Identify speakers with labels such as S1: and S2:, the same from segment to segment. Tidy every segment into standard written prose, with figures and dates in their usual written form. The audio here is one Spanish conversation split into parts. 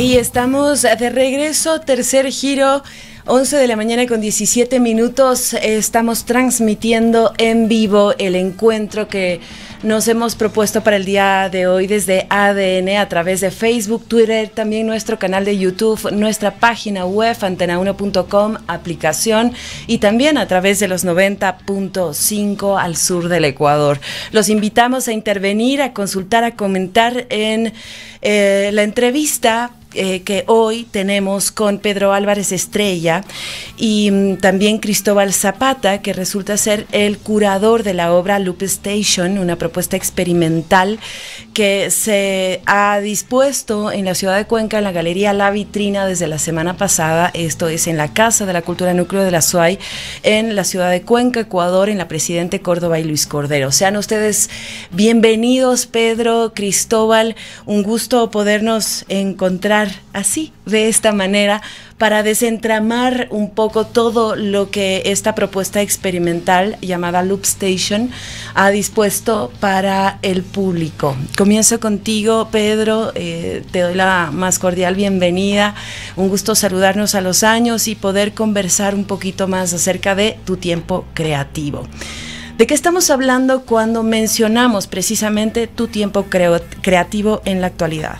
S1: Y estamos de regreso, tercer giro, 11 de la mañana con 17 minutos. Estamos transmitiendo en vivo el encuentro que nos hemos propuesto para el día de hoy desde ADN a través de Facebook, Twitter, también nuestro canal de YouTube, nuestra página web antena1.com, aplicación y también a través de los 90.5 al sur del Ecuador. Los invitamos a intervenir, a consultar, a comentar en la entrevista que hoy tenemos con Pedro Álvarez Estrella y también Cristóbal Zapata, que resulta ser el curador de la obra Loop Station, una propuesta experimental que se ha dispuesto en la ciudad de Cuenca, en la Galería La Vitrina, desde la semana pasada. Esto es en la Casa de la Cultura Núcleo de la SUAY, en la ciudad de Cuenca, Ecuador, en la Presidente Córdoba y Luis Cordero. Sean ustedes bienvenidos, Pedro, Cristóbal, un gusto podernos encontrar así, de esta manera, para desentramar un poco todo lo que esta propuesta experimental llamada Loop Station ha dispuesto para el público. Comienzo contigo, Pedro, te doy la más cordial bienvenida, un gusto saludarnos a los años y poder conversar un poquito más acerca de tu tiempo creativo. ¿De qué estamos hablando cuando mencionamos precisamente tu tiempo creativo en la actualidad?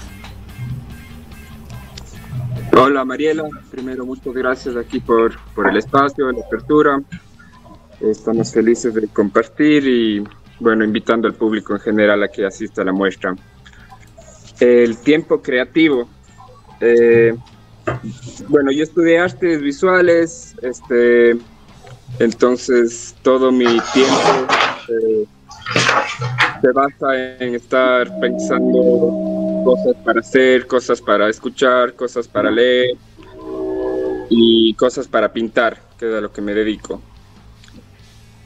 S2: Hola Mariela, primero muchas gracias aquí por el espacio, la apertura. Estamos felices de compartir y bueno, invitando al público en general a que asista a la muestra. El tiempo creativo. Bueno, yo estudié artes visuales, entonces todo mi tiempo se basa en estar pensando cosas para hacer, cosas para escuchar, cosas para leer y cosas para pintar, que es a lo que me dedico.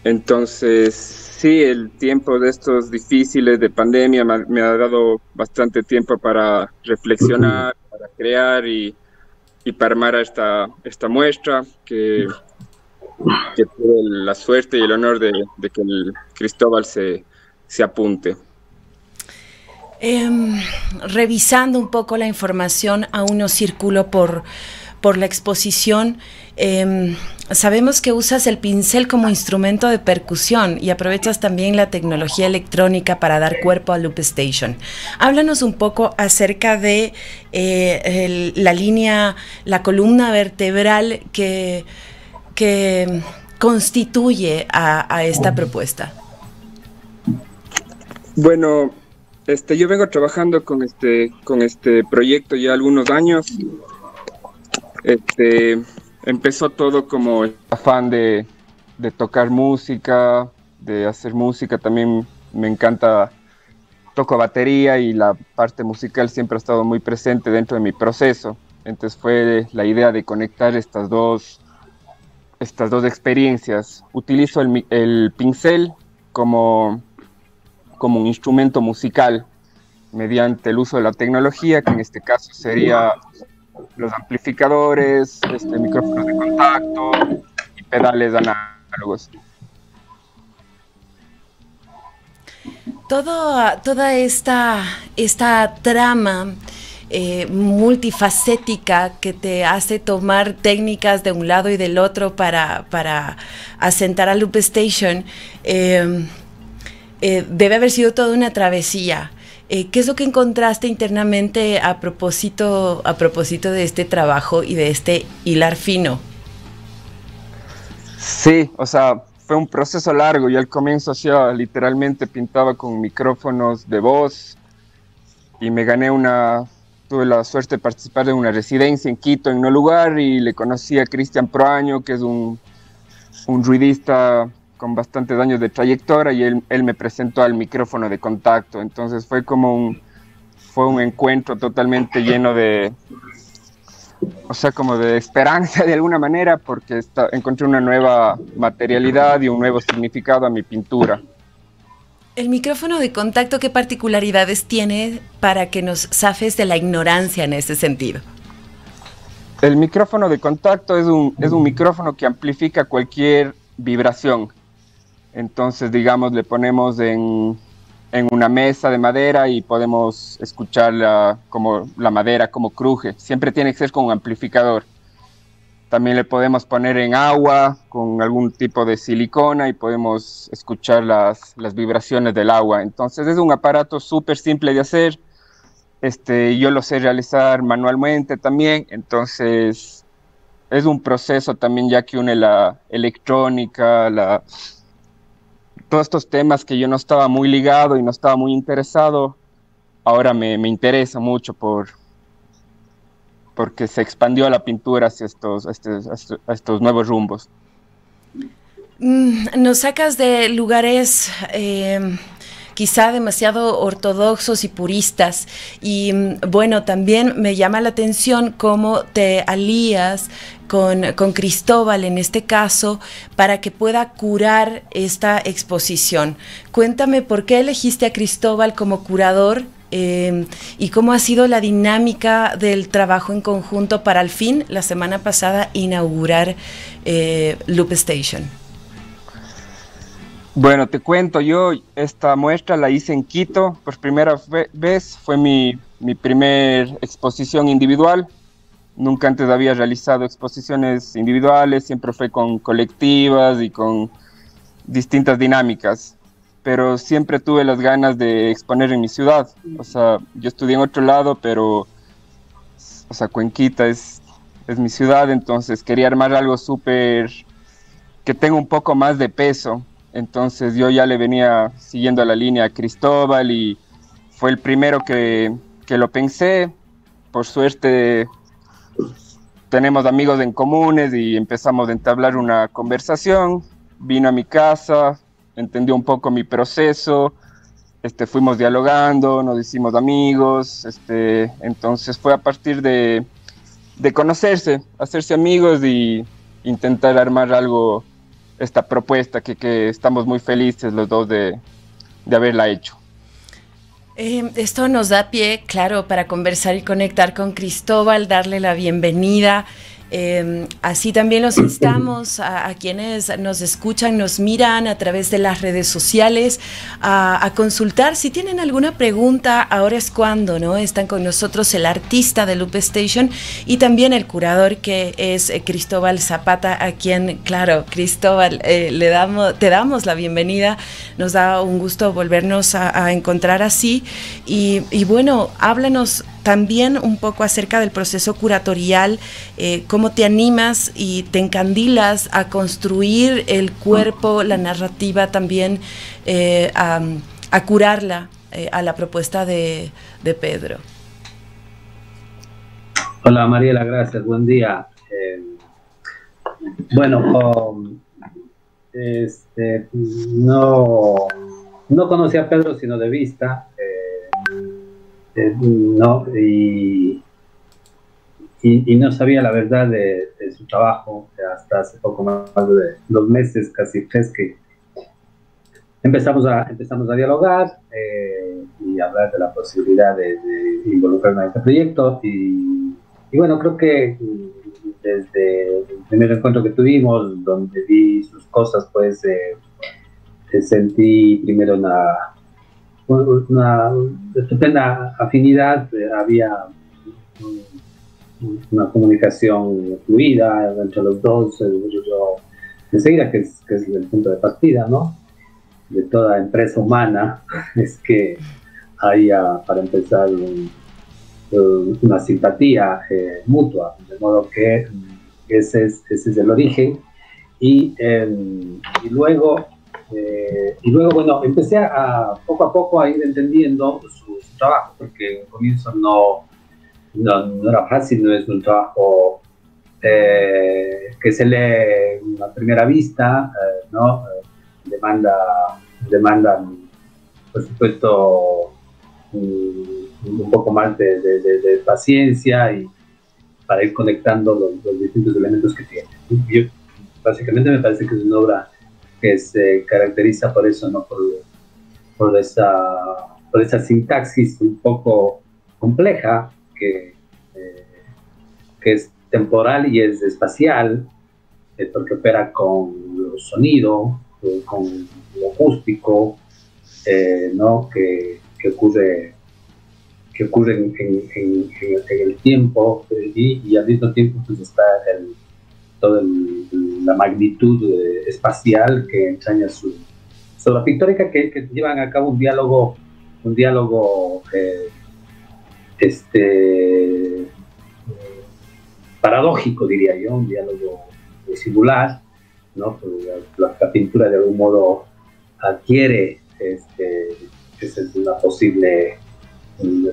S2: Entonces, sí, el tiempo de estos difíciles de pandemia me ha dado bastante tiempo para reflexionar, para crear y para armar esta muestra que tuve la suerte y el honor de que el Cristóbal se apunte.
S1: Revisando un poco la información, aún no circulo por la exposición. Sabemos que usas el pincel como instrumento de percusión y aprovechas también la tecnología electrónica para dar cuerpo a Loop Station. Háblanos un poco acerca de la línea, la columna vertebral que constituye a esta propuesta.
S2: Bueno, yo vengo trabajando con este proyecto ya algunos años. Empezó todo como el afán de tocar música, de hacer música. También me encanta, toco batería y la parte musical siempre ha estado muy presente dentro de mi proceso. Entonces fue la idea de conectar estas dos experiencias. Utilizo el pincel como un instrumento musical mediante el uso de la tecnología, que en este caso sería los amplificadores, micrófonos de contacto y pedales análogos.
S1: Toda esta trama multifacética que te hace tomar técnicas de un lado y del otro para asentar a Loop Station, debe haber sido toda una travesía. ¿Qué es lo que encontraste internamente a propósito de este trabajo y de este hilar fino?
S2: Sí, o sea, fue un proceso largo. Yo al comienzo literalmente pintaba con micrófonos de voz y tuve la suerte de participar de una residencia en Quito, en No Lugar, y le conocí a Cristian Proaño, que es un ruidista con bastantes años de trayectoria, y él me presentó al micrófono de contacto. Entonces fue un encuentro totalmente lleno como de esperanza de alguna manera, porque encontré una nueva materialidad y un nuevo significado a mi pintura.
S1: El micrófono de contacto, ¿qué particularidades tiene para que nos zafes de la ignorancia en ese sentido?
S2: El micrófono de contacto es un micrófono que amplifica cualquier vibración. Entonces, digamos, le ponemos en en una mesa de madera y podemos escuchar como la madera como cruje. Siempre tiene que ser con un amplificador. También le podemos poner en agua con algún tipo de silicona y podemos escuchar las vibraciones del agua. Entonces es un aparato súper simple de hacer. Yo lo sé realizar manualmente también. Entonces es un proceso también ya que une la electrónica, todos estos temas que yo no estaba muy ligado y no estaba muy interesado. Ahora me interesa mucho porque se expandió la pintura hacia estos nuevos rumbos.
S1: Nos sacas de lugares quizá demasiado ortodoxos y puristas y bueno, también me llama la atención cómo te alías con Cristóbal en este caso para que pueda curar esta exposición. Cuéntame por qué elegiste a Cristóbal como curador y cómo ha sido la dinámica del trabajo en conjunto para al fin, la semana pasada, inaugurar Loop Station.
S2: Bueno, te cuento, yo esta muestra la hice en Quito por primera vez, fue mi primer exposición individual. Nunca antes había realizado exposiciones individuales, siempre fue con colectivas y con distintas dinámicas, pero siempre tuve las ganas de exponer en mi ciudad. O sea, yo estudié en otro lado, pero, o sea, Cuenquita es mi ciudad, entonces quería armar algo súper, que tenga un poco más de peso. Entonces yo ya le venía siguiendo la línea a Cristóbal y fue el primero que lo pensé. Por suerte tenemos amigos en comunes y empezamos a entablar una conversación. Vino a mi casa, entendió un poco mi proceso, fuimos dialogando, nos hicimos amigos, entonces fue a partir de conocerse, hacerse amigos y intentar armar algo, esta propuesta que estamos muy felices los dos de haberla hecho.
S1: Esto nos da pie, claro, para conversar y conectar con Cristóbal, darle la bienvenida. Así también los instamos a quienes nos escuchan, nos miran a través de las redes sociales a consultar. Si tienen alguna pregunta, ahora es cuando, ¿no? Están con nosotros el artista de Loop Station y también el curador que es Cristóbal Zapata, a quien, claro, Cristóbal, te damos la bienvenida. Nos da un gusto volvernos a encontrar así. Y bueno, háblanos también un poco acerca del proceso curatorial, cómo te animas y te encandilas a construir el cuerpo, la narrativa también, a curarla a la propuesta de Pedro.
S3: Hola Mariela, gracias, buen día. No conocí a Pedro sino de vista. No, y no sabía la verdad de su trabajo hasta hace poco más de 2 meses, casi 3, que empezamos a dialogar y hablar de la posibilidad de involucrarme en este proyecto y bueno, creo que desde el primer encuentro que tuvimos, donde vi sus cosas, pues sentí primero una estupenda afinidad, había una comunicación fluida entre los dos. Yo enseguida que es el punto de partida, ¿no?, de toda empresa humana, es que haya, para empezar, una simpatía mutua, de modo que ese es el origen. Y luego, bueno, empecé poco a poco a ir entendiendo su trabajo, porque en comienzo no era fácil, no es un trabajo que se lee a primera vista, ¿no? Demanda, por supuesto, un poco más de paciencia y para ir conectando los distintos elementos que tiene. Yo, básicamente, me parece que es una obra que se caracteriza por eso, ¿no?, por esa sintaxis un poco compleja que es temporal y es espacial, porque opera con lo sonido, con lo acústico, ¿no? Que ocurre en el tiempo, y al mismo tiempo pues está toda la magnitud espacial que entraña la pictórica, que llevan a cabo un diálogo paradójico, diría yo, un diálogo singular, ¿no? Pues la pintura de algún modo adquiere esa es una posible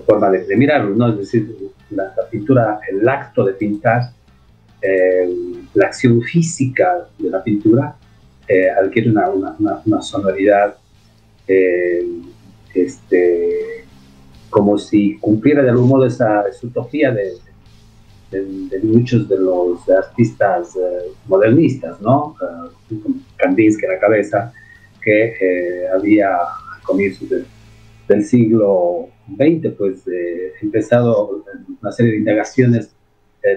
S3: forma de mirarlo, ¿no? Es decir, la pintura, el acto de pintar, la acción física de la pintura adquiere una sonoridad como si cumpliera de algún modo esa utopía de muchos de los artistas modernistas, ¿no? Kandinsky a la cabeza, que había a comienzos del siglo XX, pues empezado una serie de indagaciones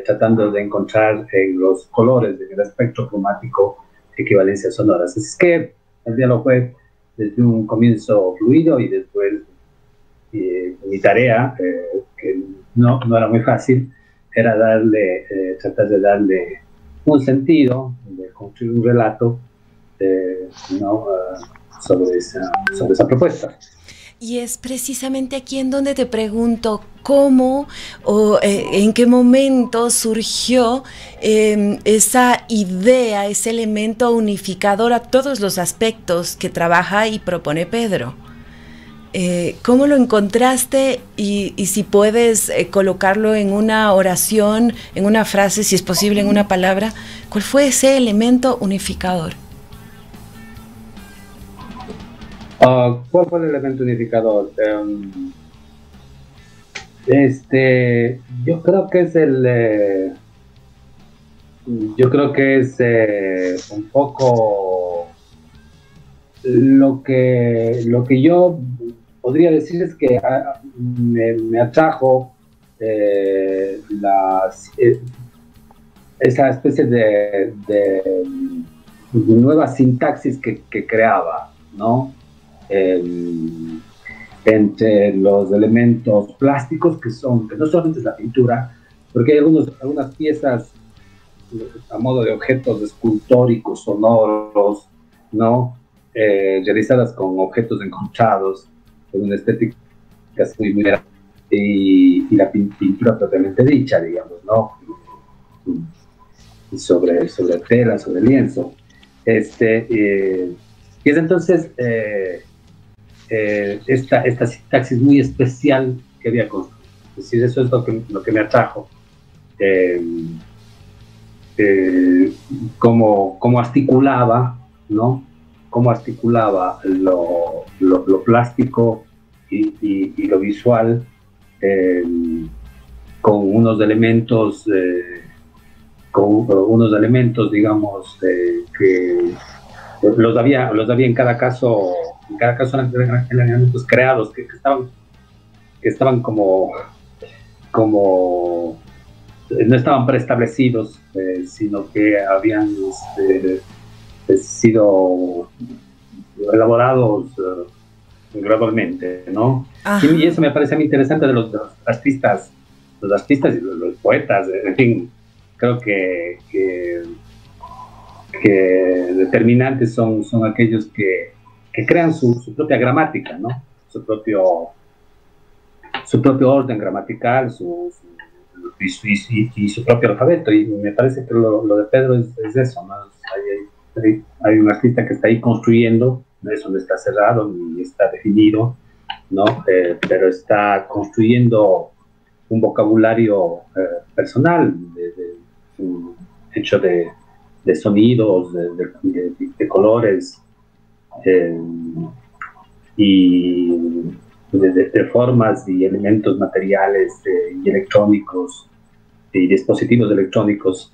S3: tratando de encontrar en los colores, en el espectro cromático, equivalencias sonoras. Así es que el diálogo fue desde un comienzo fluido, y después mi tarea, que no era muy fácil, era tratar de darle un sentido, de construir un relato, ¿no? sobre esa propuesta.
S1: Y es precisamente aquí en donde te pregunto cómo o en qué momento surgió esa idea, ese elemento unificador a todos los aspectos que trabaja y propone Pedro. ¿Cómo lo encontraste? Y si puedes colocarlo en una oración, en una frase, si es posible en una palabra, ¿cuál fue ese elemento unificador?
S3: ¿Cuál fue el elemento unificador? Yo creo que es un poco lo que yo podría decir es que me atrajo esa especie de nueva sintaxis que creaba, ¿no? Entre los elementos plásticos que no solamente es la pintura, porque hay algunas piezas a modo de objetos escultóricos, sonoros, ¿no? Realizadas con objetos encontrados, con una estética muy y la pintura propiamente dicha, digamos, ¿no? Sobre tela, sobre lienzo. Y es entonces esta sintaxis muy especial que había construido. Es decir, eso es lo que me atrajo. Cómo articulaba, ¿no? Cómo articulaba lo plástico y lo visual con unos elementos, digamos, que los había en cada caso eran elementos creados que estaban como no estaban preestablecidos, sino que habían sido elaborados gradualmente, ¿no? Y eso me parece muy interesante de los artistas y los poetas, en fin, creo que determinantes son aquellos que crean su propia gramática, ¿no? Su propio orden gramatical, y su propio alfabeto, y me parece que lo de Pedro es eso, ¿no? Hay un artista que está ahí construyendo, eso no está cerrado ni está definido, ¿no? Pero está construyendo un vocabulario personal, hecho de sonidos, de colores, y de formas y elementos materiales y electrónicos y dispositivos electrónicos,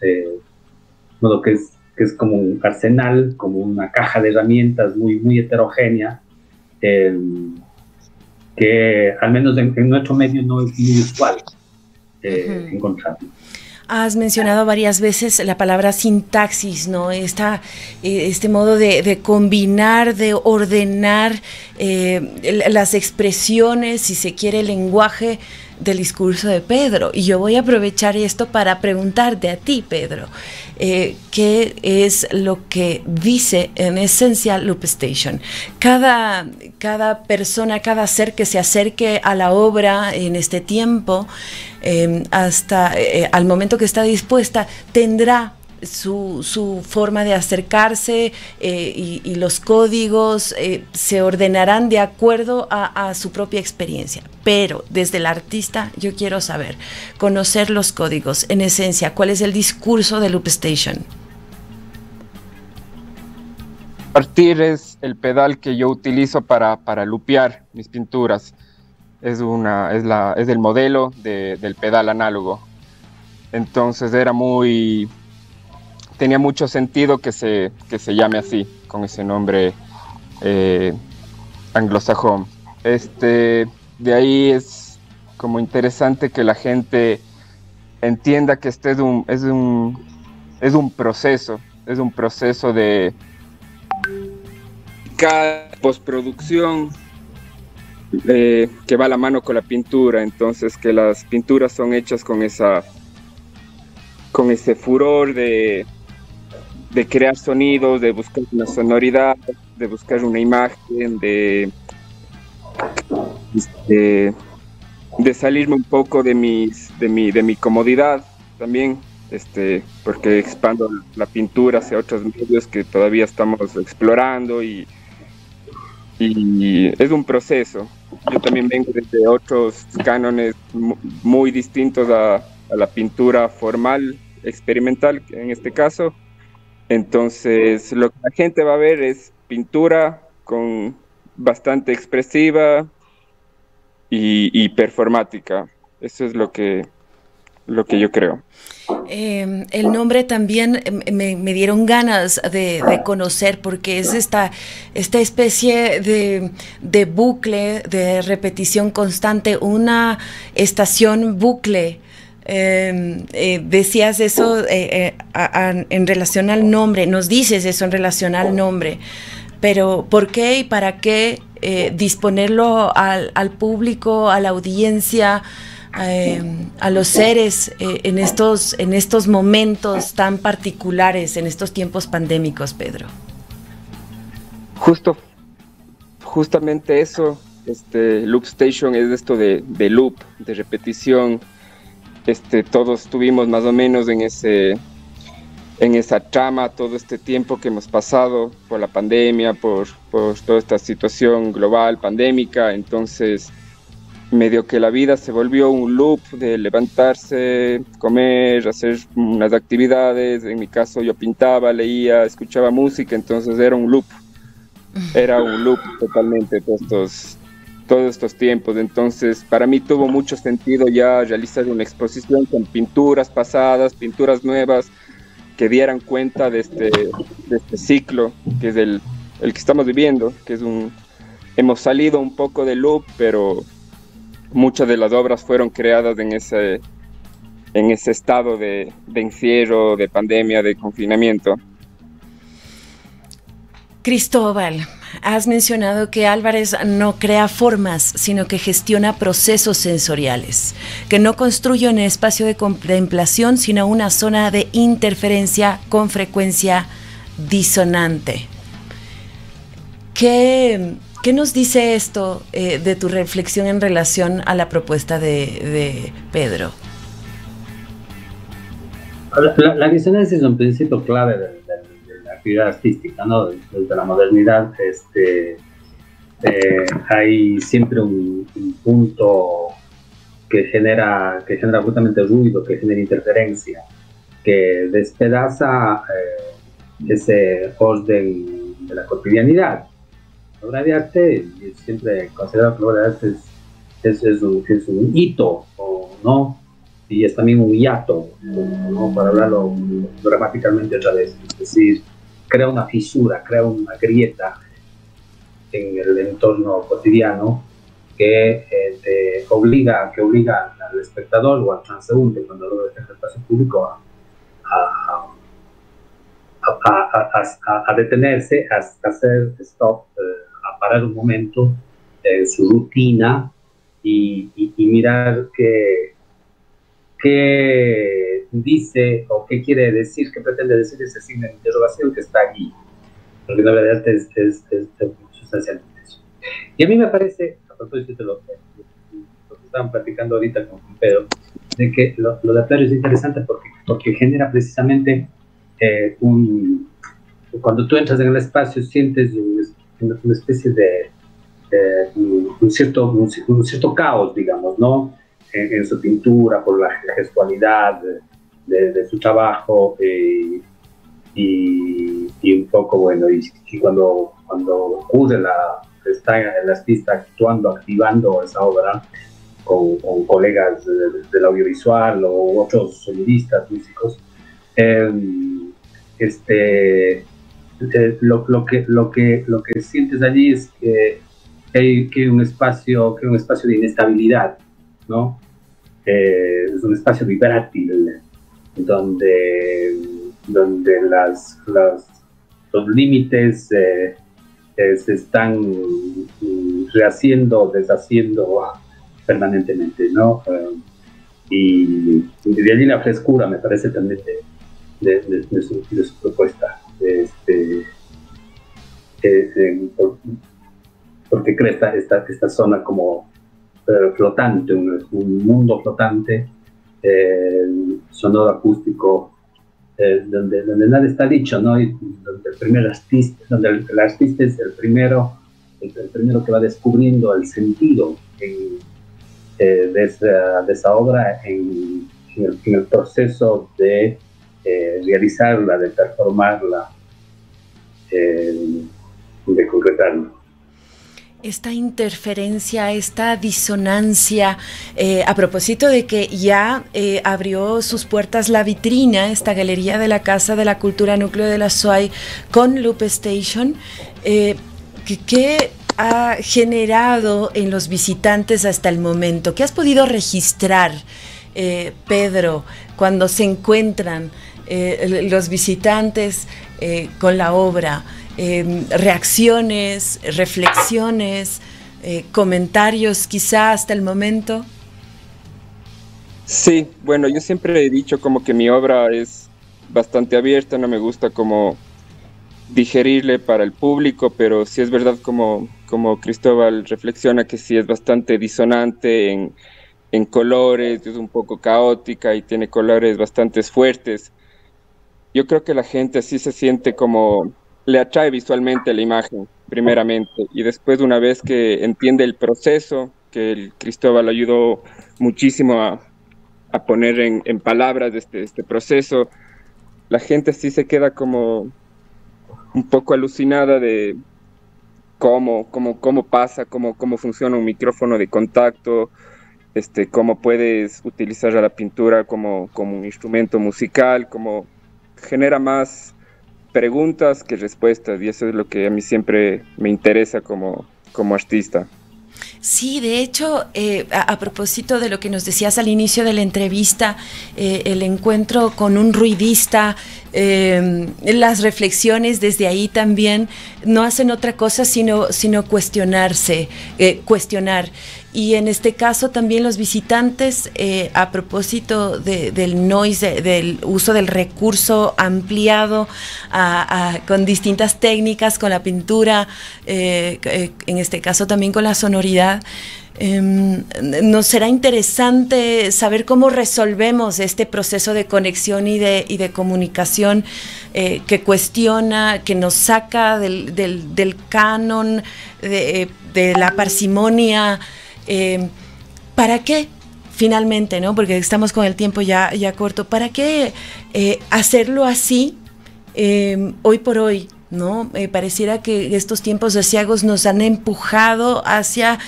S3: modo que es como un arsenal, como una caja de herramientas muy, muy heterogénea, que al menos en nuestro medio no es muy usual encontrarlo.
S1: Has mencionado varias veces la palabra sintaxis, ¿no? Este modo de combinar, de ordenar las expresiones, si se quiere, el lenguaje del discurso de Pedro. Y yo voy a aprovechar esto para preguntarte a ti, Pedro, ¿qué es lo que dice en esencia Loop Station? Cada persona, cada ser que se acerque a la obra en este tiempo, hasta al momento que está dispuesta, tendrá su forma de acercarse, y los códigos se ordenarán de acuerdo a su propia experiencia. Pero desde el artista yo quiero saber, conocer los códigos, en esencia, ¿cuál es el discurso de Loop Station?
S2: Partir es el pedal que yo utilizo para lupear mis pinturas. Es el modelo del pedal análogo. Entonces tenía mucho sentido que se llame así, con ese nombre anglosajón. De ahí es como interesante que la gente entienda que este es un proceso de cada postproducción que va a la mano con la pintura. Entonces, que las pinturas son hechas con ese furor de crear sonidos, de buscar una sonoridad, de buscar una imagen, de salirme un poco de mi comodidad también, porque expando la pintura hacia otros medios que todavía estamos explorando, y es un proceso. Yo también vengo desde otros cánones muy distintos a la pintura formal, experimental en este caso. Entonces lo que la gente va a ver es pintura bastante expresiva y performática. Eso es lo que yo creo.
S1: El nombre también me dieron ganas de conocer, porque es esta especie de bucle, de repetición constante, una estación bucle. Decías eso en relación al nombre, nos dices eso en relación al nombre, pero ¿por qué y para qué disponerlo al público, a la audiencia, a los seres en estos momentos tan particulares, en estos tiempos pandémicos, Pedro?
S2: Justamente eso, Loop Station es esto de loop, de repetición. Todos estuvimos más o menos en esa trama todo este tiempo que hemos pasado por la pandemia, por toda esta situación global, pandémica. Entonces, medio que la vida se volvió un loop de levantarse, comer, hacer unas actividades. En mi caso yo pintaba, leía, escuchaba música, entonces era un loop totalmente todos estos tiempos. Entonces para mí tuvo mucho sentido ya realizar una exposición con pinturas pasadas, pinturas nuevas, que dieran cuenta de este ciclo que es el que estamos viviendo, que hemos salido un poco del loop, pero muchas de las obras fueron creadas en ese estado de encierro, de pandemia, de confinamiento.
S1: Cristóbal, has mencionado que Álvarez no crea formas, sino que gestiona procesos sensoriales, que no construye un espacio de contemplación, sino una zona de interferencia con frecuencia disonante. ¿Qué nos dice esto de tu reflexión en relación a la propuesta de Pedro?
S3: La disonancia es un principio clave de la actividad artística, ¿no? Desde la modernidad hay siempre un punto que genera justamente ruido, que genera interferencia, que despedaza ese orden de la cotidianidad. La obra de arte, siempre considero que la obra de arte es un hito, ¿no? Y es también un hiato, ¿no? Para hablarlo gramaticalmente otra vez. Es decir, crea una fisura, crea una grieta en el entorno cotidiano que obliga al espectador o al transeúnte cuando lo deja en el espacio público a detenerse, a hacer stop, a parar un momento su rutina y mirar qué dice o qué quiere decir, qué pretende decir ese signo de interrogación que está allí, porque la verdad es sustancialmente eso. Y a mí me parece, a propósito de lo que estaban platicando ahorita con Pedro, de que lo de Pedro es interesante porque genera precisamente cuando tú entras en el espacio sientes una especie de un cierto caos, digamos, ¿no? En su pintura, por la gestualidad de su trabajo y un poco, bueno, y cuando ocurre está en el artista activando esa obra con colegas del audiovisual o otros sonidistas, músicos, lo que sientes allí es que hay un espacio de inestabilidad, ¿no? Es un espacio vibrátil donde los límites se están rehaciendo, deshaciendo permanentemente, ¿no? Y de allí la frescura, me parece, también de su propuesta. Porque crea esta zona como flotante, un mundo flotante, sonoro acústico, donde nada está dicho, ¿no? Y donde el artista es el primero que va descubriendo el sentido de esa obra en el proceso de realizarla, de performarla, de concretarla.
S1: Esta interferencia, esta disonancia, a propósito de que ya abrió sus puertas la vitrina, esta galería de la Casa de la Cultura Núcleo de la SOAY con Loop Station, ¿qué ha generado en los visitantes hasta el momento? ¿Qué has podido registrar, Pedro, cuando se encuentran los visitantes con la obra? Reacciones, reflexiones, comentarios quizá hasta el momento.
S2: Sí, bueno, yo siempre he dicho como que mi obra es bastante abierta, no me gusta como digerirle para el público, pero sí es verdad como Cristóbal reflexiona que sí es bastante disonante en colores, es un poco caótica y tiene colores bastante fuertes. Yo creo que la gente así se siente como le atrae visualmente la imagen, primeramente, y después una vez que entiende el proceso, que el Cristóbal ayudó muchísimo a poner en palabras este proceso, la gente sí se queda como un poco alucinada de cómo pasa, cómo funciona un micrófono de contacto, cómo puedes utilizar a la pintura como un instrumento musical, cómo genera más preguntas que respuestas, y eso es lo que a mí siempre me interesa como artista.
S1: Sí, de hecho, a propósito de lo que nos decías al inicio de la entrevista, el encuentro con un ruidista, las reflexiones desde ahí también no hacen otra cosa sino cuestionar. Y en este caso también los visitantes, a propósito del noise, del uso del recurso ampliado con distintas técnicas, con la pintura, en este caso también con la sonoridad, nos será interesante saber cómo resolvemos este proceso de conexión y de comunicación que cuestiona, que nos saca del canon, de la parsimonia. ¿Para qué? Finalmente, ¿no? Porque estamos con el tiempo ya corto. ¿Para qué hacerlo así hoy por hoy? ¿No? Pareciera que estos tiempos aciagos nos han empujado hacia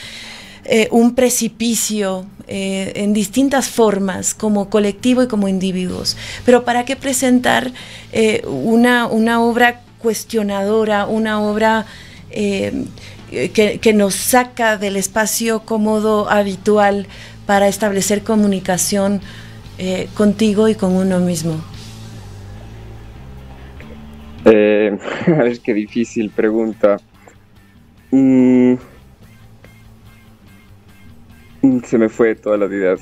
S1: un precipicio en distintas formas, como colectivo y como individuos. Pero ¿para qué presentar una obra cuestionadora, una obra que nos saca del espacio cómodo habitual para establecer comunicación contigo y con uno mismo?
S2: A ver, qué difícil pregunta. Se me fue toda la ideas.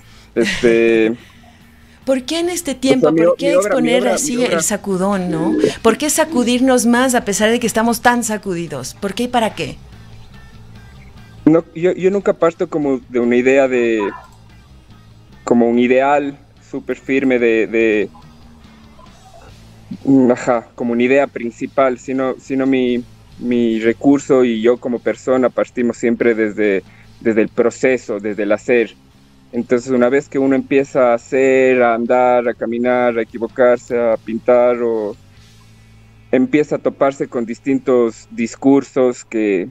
S1: ¿Por qué en este tiempo? ¿Por qué exponer así el sacudón, no? ¿Por qué sacudirnos más a pesar de que estamos tan sacudidos? ¿Por qué y para qué?
S2: No, yo nunca parto como de una idea como un ideal súper firme como una idea principal, sino mi recurso y yo como persona partimos siempre desde el proceso, desde el hacer. Entonces, una vez que uno empieza a hacer, a andar, a caminar, a equivocarse, a pintar, o empieza a toparse con distintos discursos que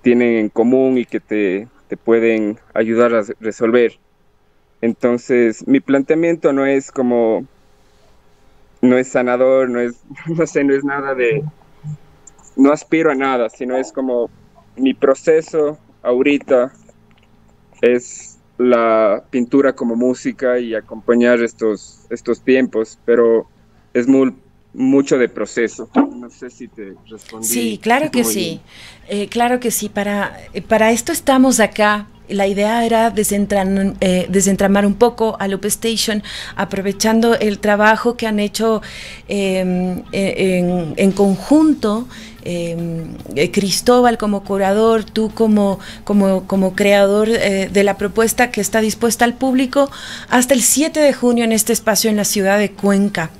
S2: tienen en común y que te pueden ayudar a resolver. Entonces, mi planteamiento no es sanador, no es nada no aspiro a nada, sino es como mi proceso ahorita es la pintura como música y acompañar estos tiempos, pero es mucho de proceso. No sé si te respondí.
S1: Sí, claro que sí. Claro que sí. Para esto estamos acá. La idea era desentramar un poco a Loop Station, aprovechando el trabajo que han hecho en conjunto. Cristóbal como curador, tú como creador de la propuesta que está dispuesta al público hasta el 7 de junio en este espacio en la ciudad de Cuenca.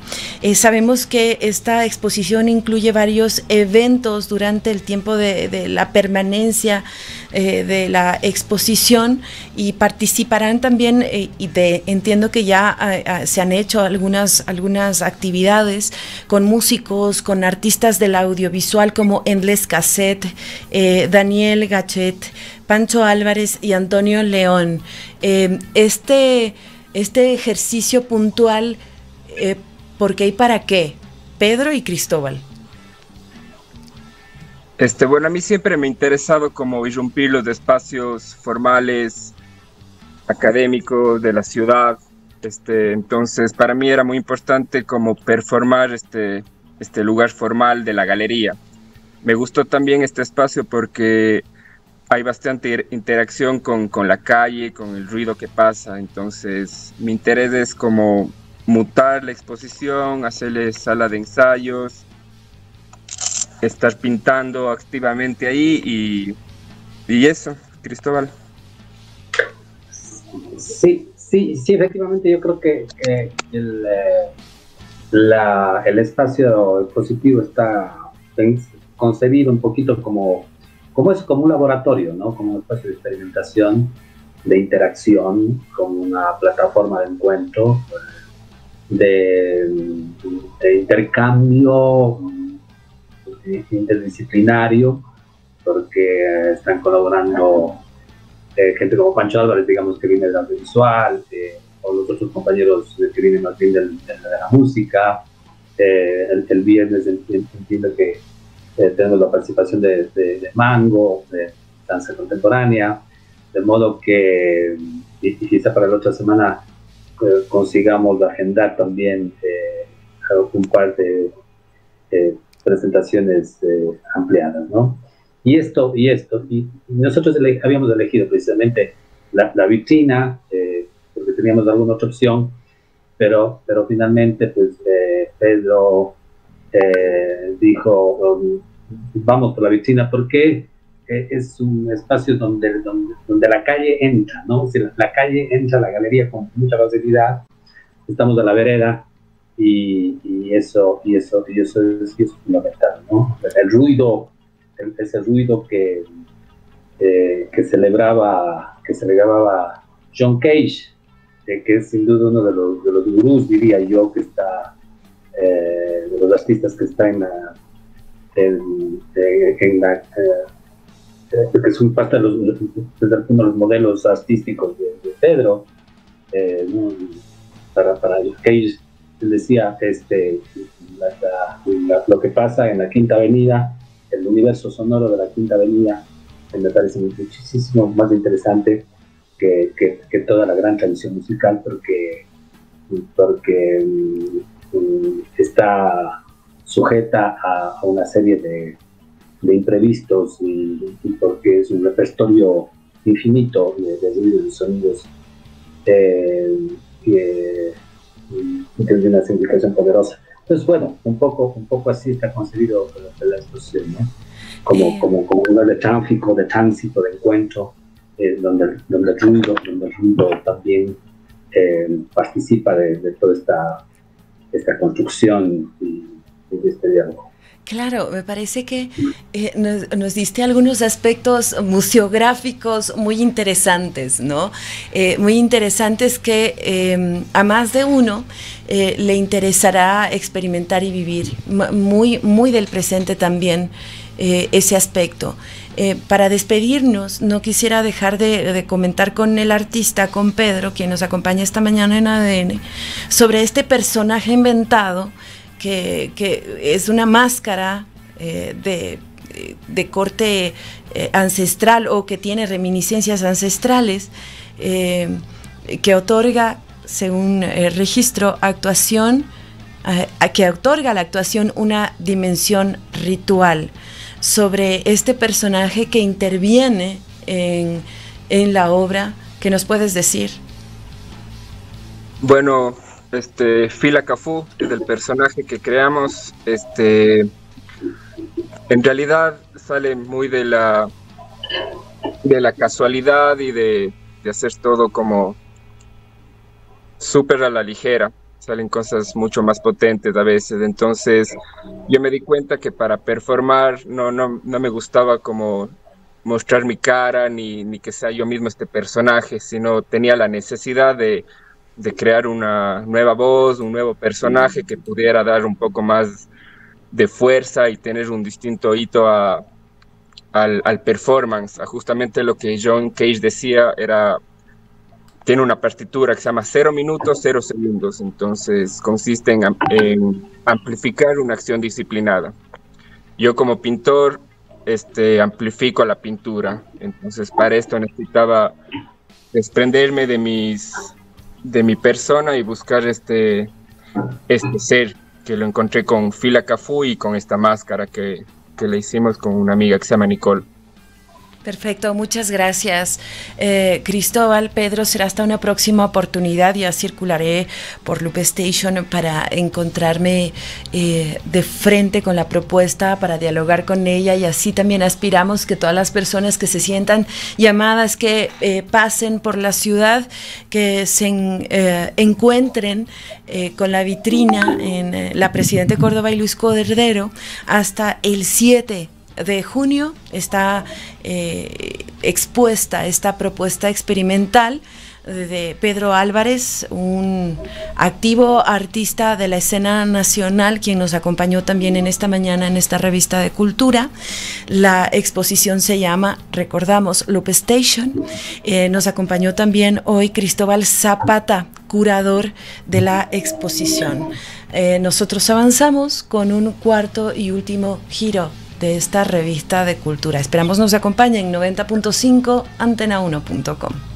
S1: Sabemos que esta exposición incluye varios eventos durante el tiempo de la permanencia de la exposición, y participarán también, entiendo que ya se han hecho algunas actividades con músicos, con artistas del audiovisual como Endless Cassette, Daniel Gachet, Pancho Álvarez y Antonio León. Este ejercicio puntual, ¿por qué y para qué? Pedro y Cristóbal.
S2: Bueno, a mí siempre me ha interesado como irrumpir los espacios formales, académicos de la ciudad. Entonces, para mí era muy importante como performar este lugar formal de la galería. Me gustó también este espacio porque hay bastante interacción con la calle, con el ruido que pasa. Entonces, mi interés es como mutar la exposición, hacerle sala de ensayos, estar pintando activamente ahí y eso, Cristóbal.
S3: Sí, efectivamente yo creo que el espacio expositivo está concebido un poquito como un laboratorio, ¿no? Como un espacio de experimentación, de interacción, como una plataforma de encuentro, de intercambio interdisciplinario, porque están colaborando gente como Pancho Álvarez, digamos, que viene del audiovisual, o los otros compañeros que vienen más bien de la música. El viernes entiendo que tenemos la participación de Mango, de danza contemporánea, de modo que y quizá para la otra semana consigamos agendar también un par de presentaciones ampliadas, ¿no? Y nosotros habíamos elegido precisamente la vitrina, porque teníamos alguna otra opción, pero finalmente pues Pedro dijo, vamos por la vitrina, porque es un espacio donde la calle entra, ¿no? O sea, la calle entra a la galería con mucha facilidad, estamos a la vereda, y eso es fundamental, ¿no? El ruido, ese ruido que celebraba John Cage, que es sin duda uno de los gurús, diría yo, que está de los artistas que está que es parte de uno de los modelos artísticos de Pedro, ¿no? Para Cage. Él decía, lo que pasa en la Quinta Avenida, el universo sonoro de la Quinta Avenida me parece muchísimo más interesante que toda la gran tradición musical, porque está sujeta a una serie de imprevistos y porque es un repertorio infinito de ruidos y sonidos que tiene una significación poderosa. Entonces, bueno, un poco así está concebido la exposición, ¿no? Como un lugar de tráfico, de tránsito, de encuentro, donde el ruido también participa de toda esta construcción y de este diálogo.
S1: Claro, me parece que nos diste algunos aspectos museográficos muy interesantes, ¿no? Muy interesantes que a más de uno le interesará experimentar y vivir, muy del presente también ese aspecto. Para despedirnos, no quisiera dejar de comentar con el artista, con Pedro, quien nos acompaña esta mañana en ADN, sobre este personaje inventado que es una máscara de corte ancestral o que tiene reminiscencias ancestrales, que otorga, según el registro, que otorga a la actuación una dimensión ritual sobre este personaje que interviene en la obra. ¿Qué nos puedes decir?
S2: Bueno, Fila Cafú es el personaje que creamos. En realidad sale muy de la casualidad y de hacer todo como súper a la ligera. Salen cosas mucho más potentes a veces. Entonces yo me di cuenta que para performar no me gustaba como mostrar mi cara ni que sea yo mismo este personaje, sino tenía la necesidad de crear una nueva voz, un nuevo personaje que pudiera dar un poco más de fuerza y tener un distinto hito al performance. A justamente lo que John Cage decía tiene una partitura que se llama 0 minutos, 0 segundos. Entonces consiste en amplificar una acción disciplinada. Yo como pintor amplifico la pintura. Entonces para esto necesitaba desprenderme de mi persona y buscar este ser que lo encontré con Fila Cafú y con esta máscara que le hicimos con una amiga que se llama Nicole.
S1: Perfecto, muchas gracias, Cristóbal. Pedro, será hasta una próxima oportunidad. Ya circularé por Loop Station para encontrarme de frente con la propuesta, para dialogar con ella, y así también aspiramos que todas las personas que se sientan llamadas, que pasen por la ciudad, que se encuentren con la vitrina en la Presidente Córdoba y Luis Cordero hasta el 7 de junio. Está expuesta esta propuesta experimental de Pedro Álvarez, un activo artista de la escena nacional, quien nos acompañó también en esta mañana en esta revista de cultura. La exposición se llama, recordamos, Loop Station. Nos acompañó también hoy Cristóbal Zapata, curador de la exposición. Nosotros avanzamos con un cuarto y último giro de esta revista de cultura. Esperamos nos acompañen en 90.5 antena1.com.